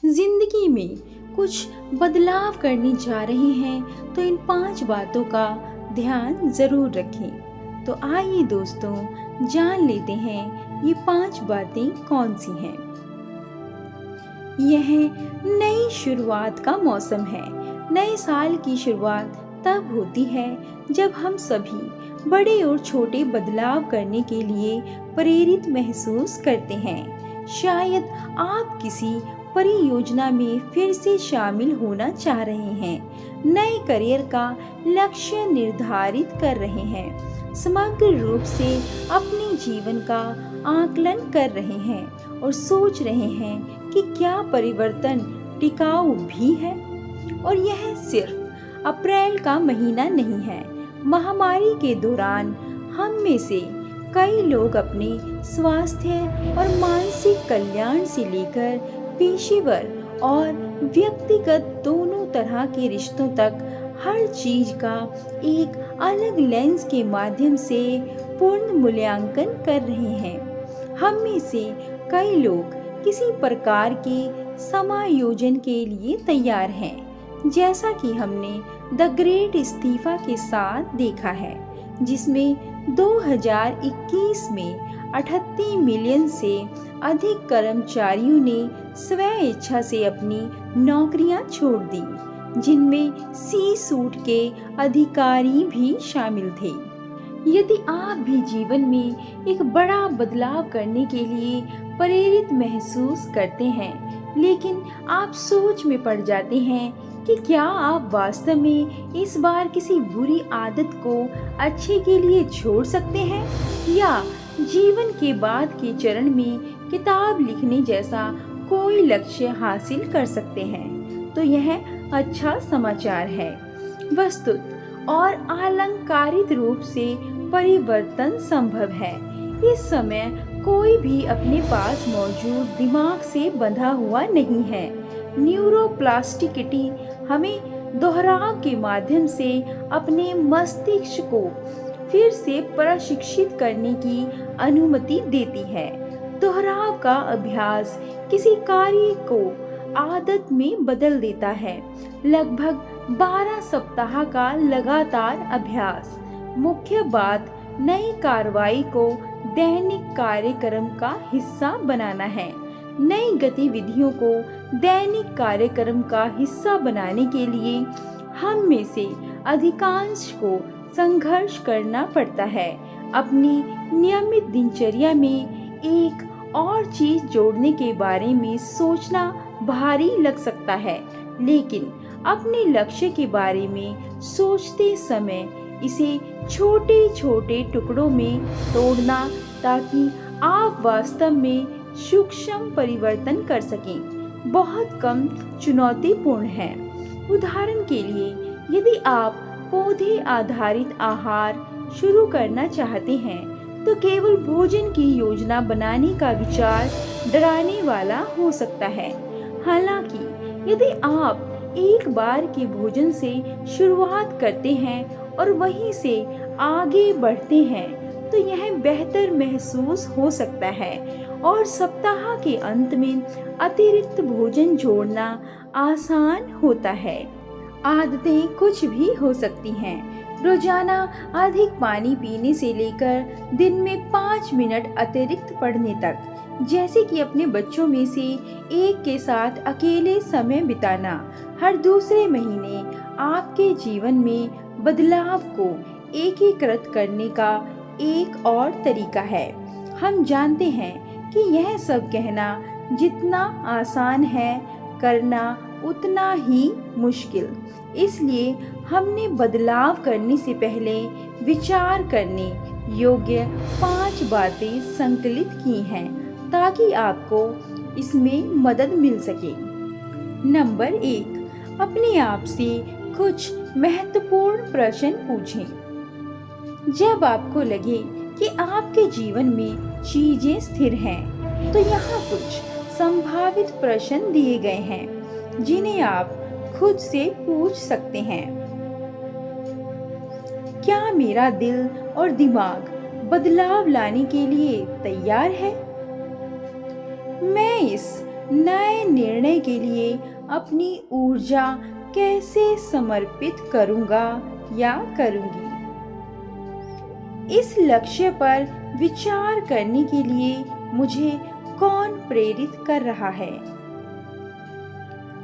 जिंदगी में कुछ बदलाव करने जा रहे हैं तो इन 5 बातों का ध्यान जरूर रखें। तो आइए दोस्तों, जान लेते हैं ये 5 बातें कौन सी हैं। यह नई शुरुआत का मौसम है। नए साल की शुरुआत तब होती है जब हम सभी बड़े और छोटे बदलाव करने के लिए प्रेरित महसूस करते हैं। शायद आप किसी परियोजना में फिर से शामिल होना चाह रहे हैं, नए करियर का लक्ष्य निर्धारित कर रहे हैं, समग्र रूप से अपने जीवन का आकलन कर रहे हैं और सोच रहे हैं कि क्या परिवर्तन टिकाऊ भी है। और यह सिर्फ अप्रैल का महीना नहीं है। महामारी के दौरान हम में से कई लोग अपने स्वास्थ्य और मानसिक कल्याण से लेकर पेशेवर और व्यक्तिगत दोनों तरह के रिश्तों तक हर चीज का एक अलग लेंस के माध्यम से पूर्ण मूल्यांकन कर रहे हैं। हम में से कई लोग किसी प्रकार के समायोजन के लिए तैयार हैं, जैसा कि हमने द ग्रेट इस्तीफा के साथ देखा है, जिसमें 2021 में 38 मिलियन से अधिक कर्मचारियों ने स्व इच्छा से अपनी नौकरियां छोड़ दी, जिनमें सी सूट के अधिकारी भी शामिल थे। यदि आप भी जीवन में एक बड़ा बदलाव करने के लिए प्रेरित महसूस करते हैं, लेकिन आप सोच में पड़ जाते हैं कि क्या आप वास्तव में इस बार किसी बुरी आदत को अच्छे के लिए छोड़ सकते हैं, या जीवन के बाद के चरण में किताब लिखने जैसा कोई लक्ष्य हासिल कर सकते हैं, तो यह अच्छा समाचार है। वस्तुत और अलंकारित रूप से परिवर्तन संभव है। इस समय कोई भी अपने पास मौजूद दिमाग से बंधा हुआ नहीं है। न्यूरोप्लास्टिसिटी हमें दोहराव के माध्यम से अपने मस्तिष्क को फिर से प्रशिक्षित करने की अनुमति देती है। दोहराव का अभ्यास किसी कार्य को आदत में बदल देता है। लगभग 12 सप्ताह का लगातार अभ्यास। मुख्य बात नई कार्रवाई को दैनिक कार्यक्रम का हिस्सा बनाना है। नई गतिविधियों को दैनिक कार्यक्रम का हिस्सा बनाने के लिए हम में से अधिकांश को संघर्ष करना पड़ता है। अपनी नियमित दिनचर्या में एक और चीज जोड़ने के बारे में सोचना भारी लग सकता है, लेकिन अपने लक्ष्य के बारे में सोचते समय इसे छोटे छोटे टुकड़ों में तोड़ना, ताकि आप वास्तव में सूक्ष्म परिवर्तन कर सकें, बहुत कम चुनौतीपूर्ण है। उदाहरण के लिए, यदि आप पौधे आधारित आहार शुरू करना चाहते हैं, तो केवल भोजन की योजना बनाने का विचार डराने वाला हो सकता है। हालांकि यदि आप एक बार के भोजन से शुरुआत करते हैं और वहीं से आगे बढ़ते हैं, तो यह बेहतर महसूस हो सकता है और सप्ताह के अंत में अतिरिक्त भोजन जोड़ना आसान होता है। आदतें कुछ भी हो सकती हैं। रोजाना अधिक पानी पीने से लेकर दिन में 5 मिनट अतिरिक्त पढ़ने तक, जैसे कि अपने बच्चों में से एक के साथ अकेले समय बिताना, हर दूसरे महीने आपके जीवन में बदलाव को एकीकृत करने का एक और तरीका है। हम जानते हैं कि यह सब कहना जितना आसान है, करना उतना ही मुश्किल। इसलिए हमने बदलाव करने से पहले विचार करने योग्य 5 बातें संकलित की हैं, ताकि आपको इसमें मदद मिल सके। नंबर 1, अपने आप से कुछ महत्वपूर्ण प्रश्न पूछें। जब आपको लगे कि आपके जीवन में चीजें स्थिर हैं, तो यहाँ कुछ संभावित प्रश्न दिए गए हैं जिन्हें आप खुद से पूछ सकते हैं। क्या मेरा दिल और दिमाग बदलाव लाने के लिए तैयार है? मैं इस नए निर्णय के लिए अपनी ऊर्जा कैसे समर्पित करूंगा या करूंगी। इस लक्ष्य पर विचार करने के लिए मुझे कौन प्रेरित कर रहा है।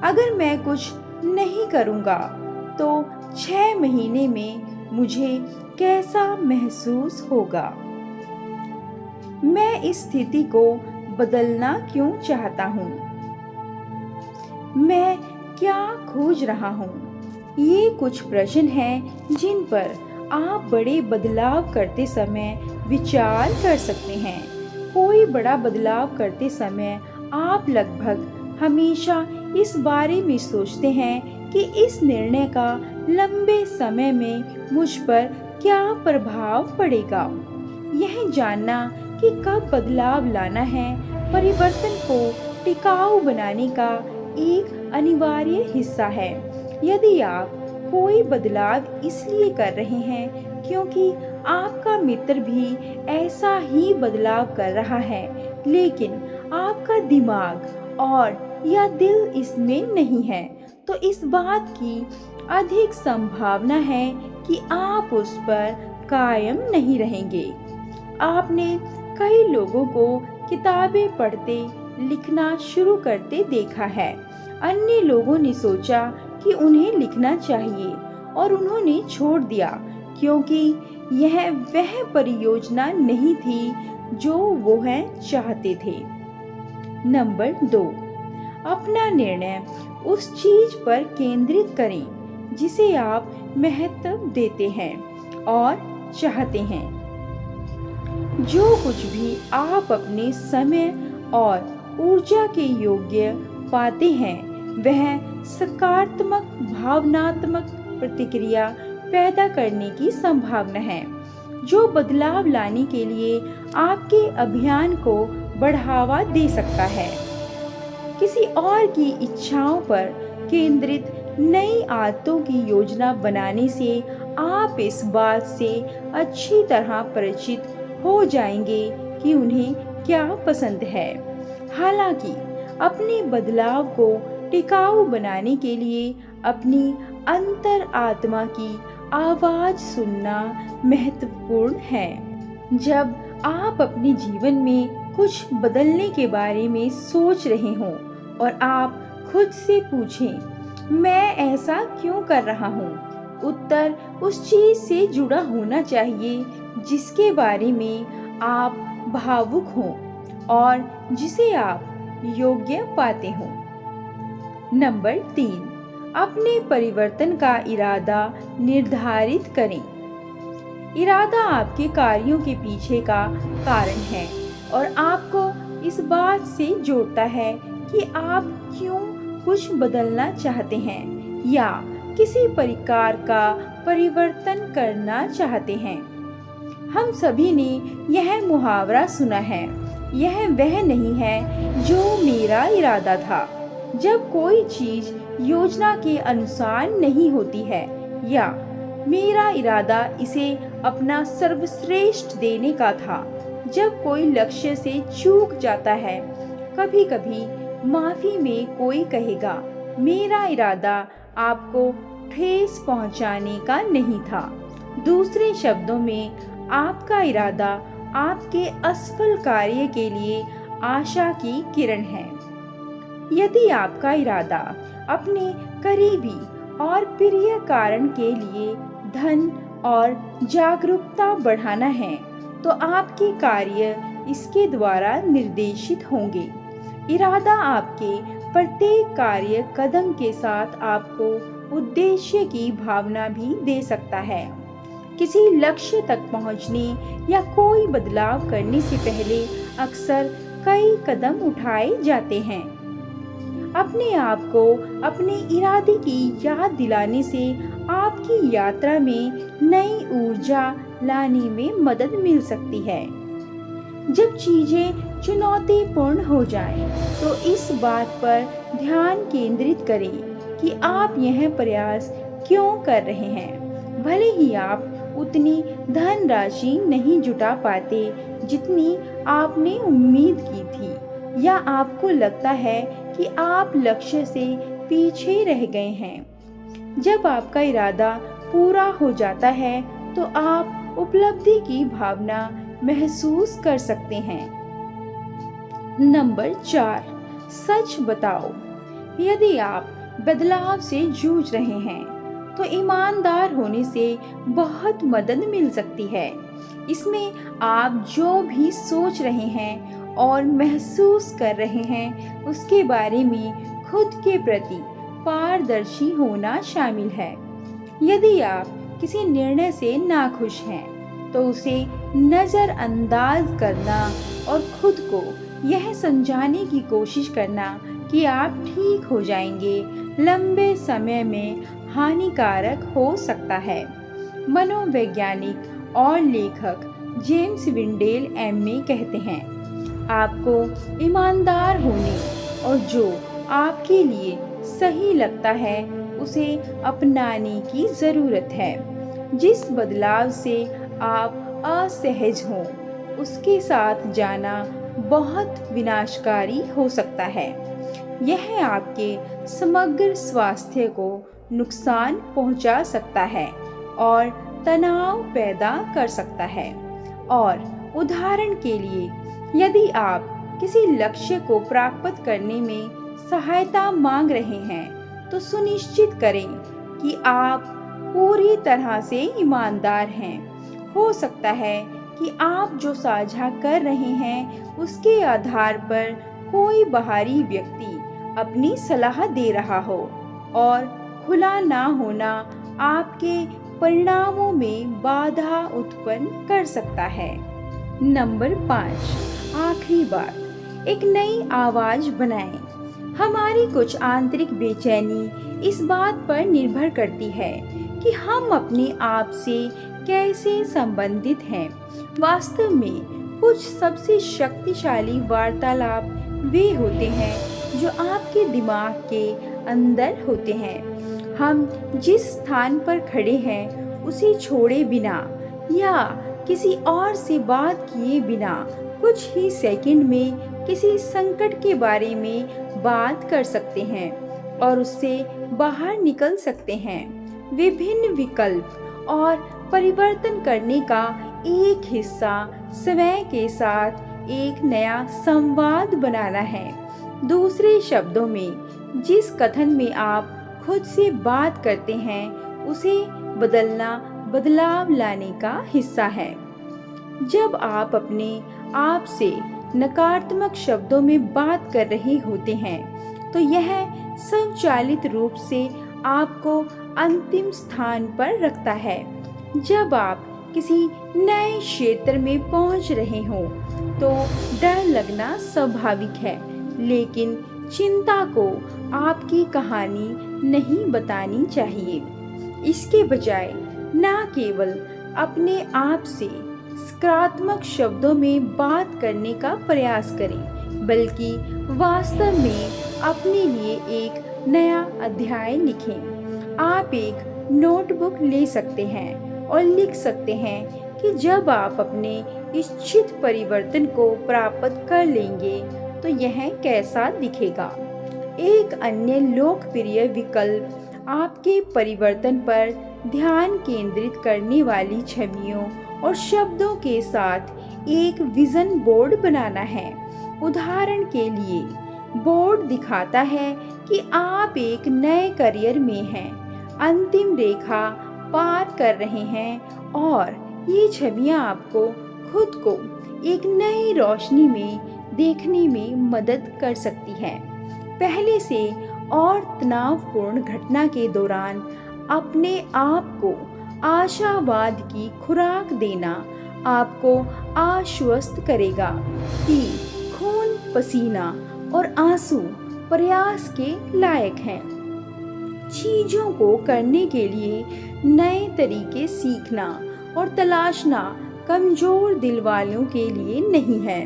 अगर मैं कुछ नहीं करूंगा तो 6 महीने में मुझे कैसा महसूस होगा। मैं इस स्थिति को बदलना क्यों चाहता हूँ। मैं क्या खोज रहा हूँ। ये कुछ प्रश्न हैं जिन पर आप बड़े बदलाव करते समय विचार कर सकते हैं। कोई बड़ा बदलाव करते समय आप लगभग हमेशा इस बारे में सोचते हैं कि इस निर्णय का लंबे समय में मुझ पर क्या प्रभाव पड़ेगा। यह जानना कि कब बदलाव लाना है परिवर्तन को टिकाऊ बनाने का एक अनिवार्य हिस्सा है। यदि आप कोई बदलाव इसलिए कर रहे हैं क्योंकि आपका मित्र भी ऐसा ही बदलाव कर रहा है, लेकिन आपका दिमाग और या दिल इसमें नहीं है, तो इस बात की अधिक संभावना है कि आप उस पर कायम नहीं रहेंगे। आपने कई लोगों को किताबें पढ़ते लिखना शुरू करते देखा है। अन्य लोगों ने सोचा कि उन्हें लिखना चाहिए और उन्होंने छोड़ दिया क्योंकि यह वह परियोजना नहीं थी जो वो है चाहते थे। नंबर 2, अपना निर्णय उस चीज पर केंद्रित करें जिसे आप महत्व देते हैं और चाहते हैं। जो कुछ भी आप अपने समय और ऊर्जा के योग्य पाते हैं वह सकारात्मक भावनात्मक प्रतिक्रिया पैदा करने की संभावना है, जो बदलाव लाने के लिए आपके अभियान को बढ़ावा दे सकता है। किसी और की इच्छाओं पर केंद्रित नई आदतों की योजना बनाने से आप इस बात से अच्छी तरह परिचित हो जाएंगे कि उन्हें क्या पसंद है। हालांकि अपने बदलाव को टिकाऊ बनाने के लिए अपनी अंतर आत्मा की आवाज सुनना महत्वपूर्ण है। जब आप अपने जीवन में कुछ बदलने के बारे में सोच रहे हों और आप खुद से पूछें, मैं ऐसा क्यों कर रहा हूँ, उत्तर उस चीज से जुड़ा होना चाहिए जिसके बारे में आप भावुक हों और जिसे आप योग्य पाते हों। नंबर 3, अपने परिवर्तन का इरादा निर्धारित करें। इरादा आपके कार्यों के पीछे का कारण है और आपको इस बात से जोड़ता है कि आप क्यों कुछ बदलना चाहते हैं या किसी प्रकार का परिवर्तन करना चाहते हैं। हम सभी ने यह मुहावरा सुना है, यह वह नहीं है जो मेरा इरादा था। जब कोई चीज योजना के अनुसार नहीं होती है या मेरा इरादा इसे अपना सर्वश्रेष्ठ देने का था। जब कोई लक्ष्य से चूक जाता है, कभी कभी माफी में कोई कहेगा, मेरा इरादा आपको ठेस पहुंचाने का नहीं था। दूसरे शब्दों में, आपका इरादा आपके असफल कार्य के लिए आशा की किरण है। यदि आपका इरादा अपने करीबी और प्रिय कारण के लिए धन और जागरूकता बढ़ाना है, तो आपके कार्य इसके द्वारा निर्देशित होंगे। इरादा आपके प्रत्येक कार्य कदम के साथ आपको उद्देश्य की भावना भी दे सकता है। किसी लक्ष्य तक पहुंचने या कोई बदलाव करने से पहले अक्सर कई कदम उठाए जाते हैं। अपने आप को अपने इरादे की याद दिलाने से आपकी यात्रा में नई ऊर्जा लाने में मदद मिल सकती है। जब चीजें चुनौतीपूर्ण हो जाएं, तो इस बात पर ध्यान केंद्रित करें कि आप यह प्रयास क्यों कर रहे हैं। भले ही आप उतनी धनराशि नहीं जुटा पाते जितनी आपने उम्मीद की थी, या आपको लगता है कि आप लक्ष्य से पीछे रह गए हैं। जब आपका इरादा पूरा हो जाता है तो आप उपलब्धि की भावना महसूस कर सकते हैं। नंबर 4, सच बताओ। यदि आप बदलाव से जूझ रहे हैं तो ईमानदार होने से बहुत मदद मिल सकती है। इसमें आप जो भी सोच रहे हैं और महसूस कर रहे हैं उसके बारे में खुद के प्रति पारदर्शी होना शामिल है। यदि आप किसी निर्णय से नाखुश हैं तो उसे नज़रअंदाज करना और खुद को यह समझाने की कोशिश करना कि आप ठीक हो जाएंगे लंबे समय में हानिकारक हो सकता है। मनोवैज्ञानिक और लेखक जेम्स विंडेल एम.ए. कहते हैं, आपको ईमानदार होने और जो आपके लिए सही लगता है उसे अपनाने की ज़रूरत है। जिस बदलाव से आप असहज हों उसके साथ जाना बहुत विनाशकारी हो सकता है। यह आपके समग्र स्वास्थ्य को नुकसान पहुंचा सकता है और तनाव पैदा कर सकता है। और उदाहरण के लिए, यदि आप किसी लक्ष्य को प्राप्त करने में सहायता मांग रहे हैं तो सुनिश्चित करें कि आप पूरी तरह से ईमानदार हैं। हो सकता है कि आप जो साझा कर रहे हैं उसके आधार पर कोई बाहरी व्यक्ति अपनी सलाह दे रहा हो और खुला ना होना आपके परिणामों में बाधा उत्पन्न कर सकता है। नंबर 5, आखिरी बात, एक नई आवाज़ बनाएं। हमारी कुछ आंतरिक बेचैनी इस बात पर निर्भर करती है कि हम अपने आप से कैसे संबंधित हैं। वास्तव में कुछ सबसे शक्तिशाली वार्तालाप वे होते हैं जो आपके दिमाग के अंदर होते हैं। हम जिस स्थान पर खड़े हैं उसे छोड़े बिना या किसी और से बात किए बिना कुछ ही सेकंड में किसी संकट के बारे में बात कर सकते हैं और उससे बाहर निकल सकते हैं। विभिन्न विकल्प और परिवर्तन करने का एक हिस्सा स्वयं के साथ एक नया संवाद बनाना है। दूसरे शब्दों में, जिस कथन में आप खुद से बात करते हैं उसे बदलना बदलाव लाने का हिस्सा है। जब आप अपने आप से नकारात्मक शब्दों में बात कर रहे होते हैं तो यह स्वचालित रूप से आपको अंतिम स्थान पर रखता है। जब आप किसी नए क्षेत्र में पहुंच रहे हों तो डर लगना स्वाभाविक है, लेकिन चिंता को आपकी कहानी नहीं बतानी चाहिए। इसके बजाय न केवल अपने आप से सकारात्मक शब्दों में बात करने का प्रयास करें, बल्कि वास्तव में अपने लिए एक नया अध्याय लिखें। आप एक नोटबुक ले सकते हैं और लिख सकते हैं कि जब आप अपने इच्छित परिवर्तन को प्राप्त कर लेंगे तो यह कैसा दिखेगा। एक अन्य लोकप्रिय विकल्प आपके परिवर्तन पर ध्यान केंद्रित करने वाली छवियों और शब्दों के साथ एक विजन बोर्ड बनाना है। उदाहरण के लिए, बोर्ड दिखाता है कि आप एक नए करियर में हैं, अंतिम रेखा पार कर रहे हैं और ये छवियां आपको खुद को एक नई रोशनी में देखने में मदद कर सकती है। पहले से और तनावपूर्ण घटना के दौरान अपने आप को आशावाद की खुराक देना आपको आश्वस्त करेगा कि खून, पसीना और आंसू प्रयास के लायक हैं। चीजों को करने के लिए नए तरीके सीखना और तलाशना कमजोर दिल वालों के लिए नहीं है।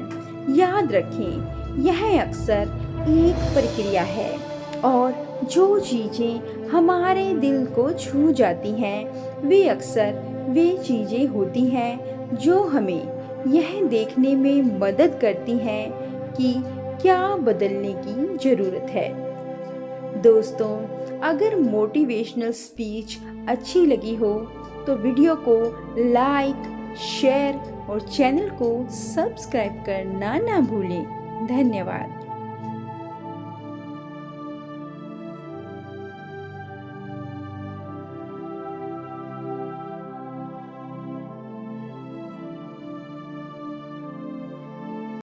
याद रखें, यह अक्सर एक प्रक्रिया है और जो चीजें हमारे दिल को छू जाती हैं वे अक्सर वे चीजें होती हैं जो हमें यह देखने में मदद करती हैं कि क्या बदलने की ज़रूरत है। दोस्तों, अगर मोटिवेशनल स्पीच अच्छी लगी हो तो वीडियो को लाइक, शेयर और चैनल को सब्सक्राइब करना ना भूलें। धन्यवाद।